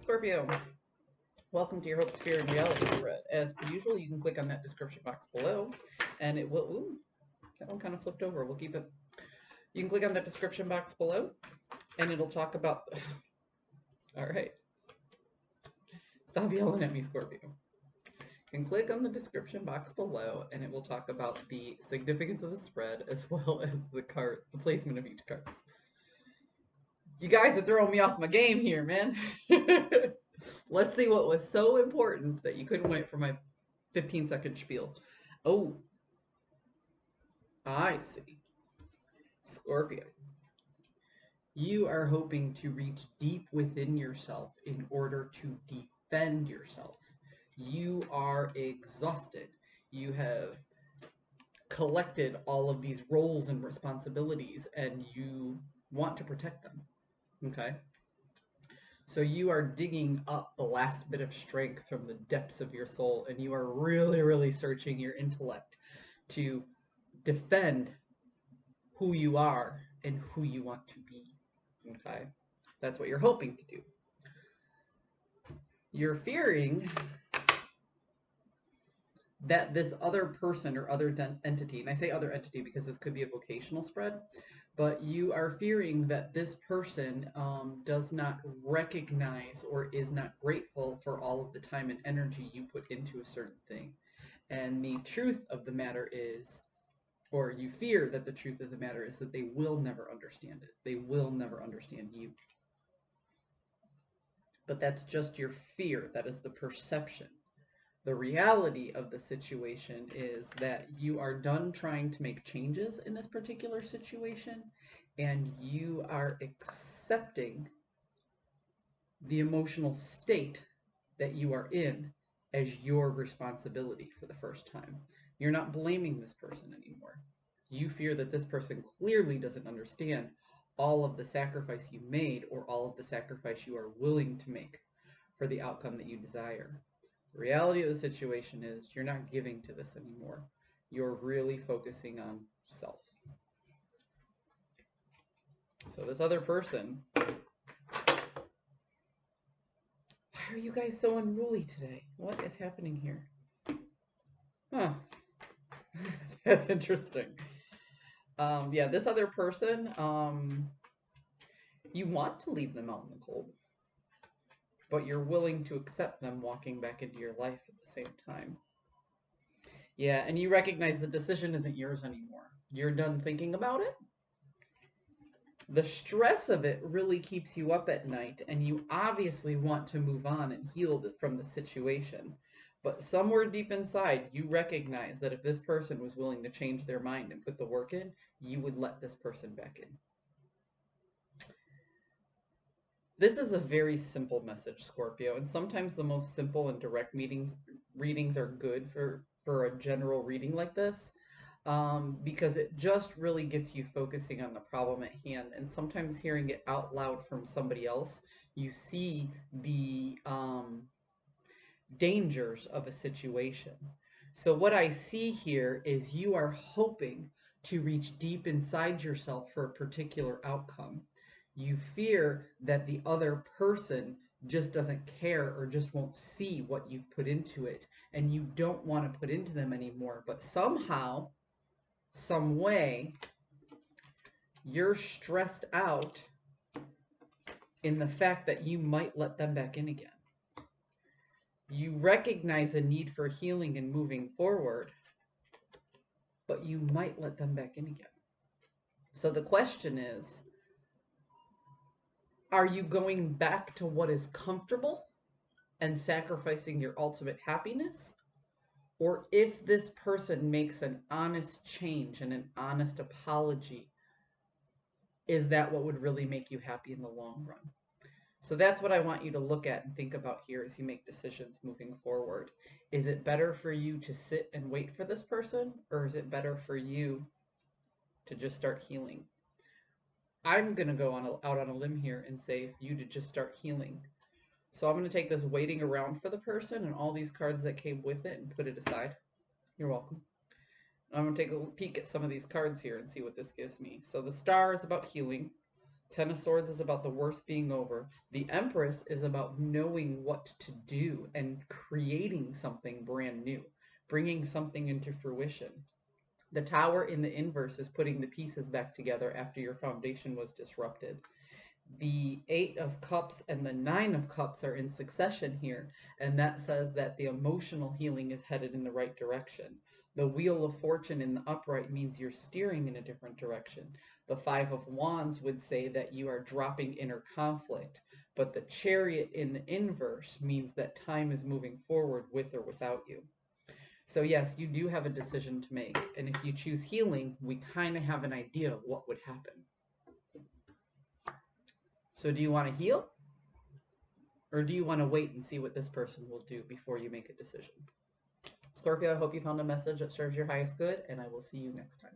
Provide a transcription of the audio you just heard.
Scorpio. Welcome to your Hope Sphere and Reality spread. As per usual, you can click on that description box below, and it will... Ooh, that one kind of flipped over. We'll keep it. You can click on that description box below, and it'll talk about... All right. Stop yelling at me, Scorpio. You can click on the description box below, and it will talk about the significance of the spread, as well as the placement of each card. You guys are throwing me off my game here, man. Let's see what was so important that you couldn't wait for my 15-second spiel. Oh, I see. Scorpio. You are hoping to reach deep within yourself in order to defend yourself. You are exhausted. You have collected all of these roles and responsibilities, and you want to protect them. Okay? So you are digging up the last bit of strength from the depths of your soul, and you are really, really searching your intellect to defend who you are and who you want to be. Okay? That's what you're hoping to do. You're fearing that this other person or other entity, and I say other entity because this could be a vocational spread, but you are fearing that this person does not recognize or is not grateful for all of the time and energy you put into a certain thing. And the truth of the matter is, or you fear that the truth of the matter is that they will never understand it. They will never understand you. But that's just your fear. That is the perception. The reality of the situation is that you are done trying to make changes in this particular situation, and you are accepting the emotional state that you are in as your responsibility for the first time. You're not blaming this person anymore. You fear that this person clearly doesn't understand all of the sacrifice you made or all of the sacrifice you are willing to make for the outcome that you desire. The reality of the situation is you're not giving to this anymore. You're really focusing on self. So this other person, why are you guys so unruly today? What is happening here? Huh. That's interesting. Yeah, this other person, you want to leave them out in the cold, but you're willing to accept them walking back into your life at the same time. Yeah, and you recognize the decision isn't yours anymore. You're done thinking about it. The stress of it really keeps you up at night, and you obviously want to move on and heal from the situation. But somewhere deep inside, you recognize that if this person was willing to change their mind and put the work in, you would let this person back in. This is a very simple message, Scorpio, and sometimes the most simple and direct readings are good for a general reading like this, because it just really gets you focusing on the problem at hand. And sometimes hearing it out loud from somebody else, you see the dangers of a situation. So what I see here is you are hoping to reach deep inside yourself for a particular outcome. You fear that the other person just doesn't care or just won't see what you've put into it, and you don't want to put into them anymore. But somehow, some way, you're stressed out in the fact that you might let them back in again. You recognize a need for healing and moving forward, but you might let them back in again. So the question is, are you going back to what is comfortable and sacrificing your ultimate happiness? Or if this person makes an honest change and an honest apology, is that what would really make you happy in the long run? So that's what I want you to look at and think about here as you make decisions moving forward. Is it better for you to sit and wait for this person, or is it better for you to just start healing? I'm going to go out on a limb here and say for you to just start healing. So I'm going to take this waiting around for the person and all these cards that came with it and put it aside. You're welcome. I'm going to take a peek at some of these cards here and see what this gives me. So the Star is about healing. Ten of Swords is about the worst being over. The Empress is about knowing what to do and creating something brand new, bringing something into fruition. The Tower in the inverse is putting the pieces back together after your foundation was disrupted. The Eight of Cups and the Nine of Cups are in succession here, and that says that the emotional healing is headed in the right direction. The Wheel of Fortune in the upright means you're steering in a different direction. The Five of Wands would say that you are dropping inner conflict, but the Chariot in the inverse means that time is moving forward with or without you. So yes, you do have a decision to make, and if you choose healing, we kind of have an idea of what would happen. So do you want to heal? Or do you want to wait and see what this person will do before you make a decision? Scorpio, I hope you found a message that serves your highest good, and I will see you next time.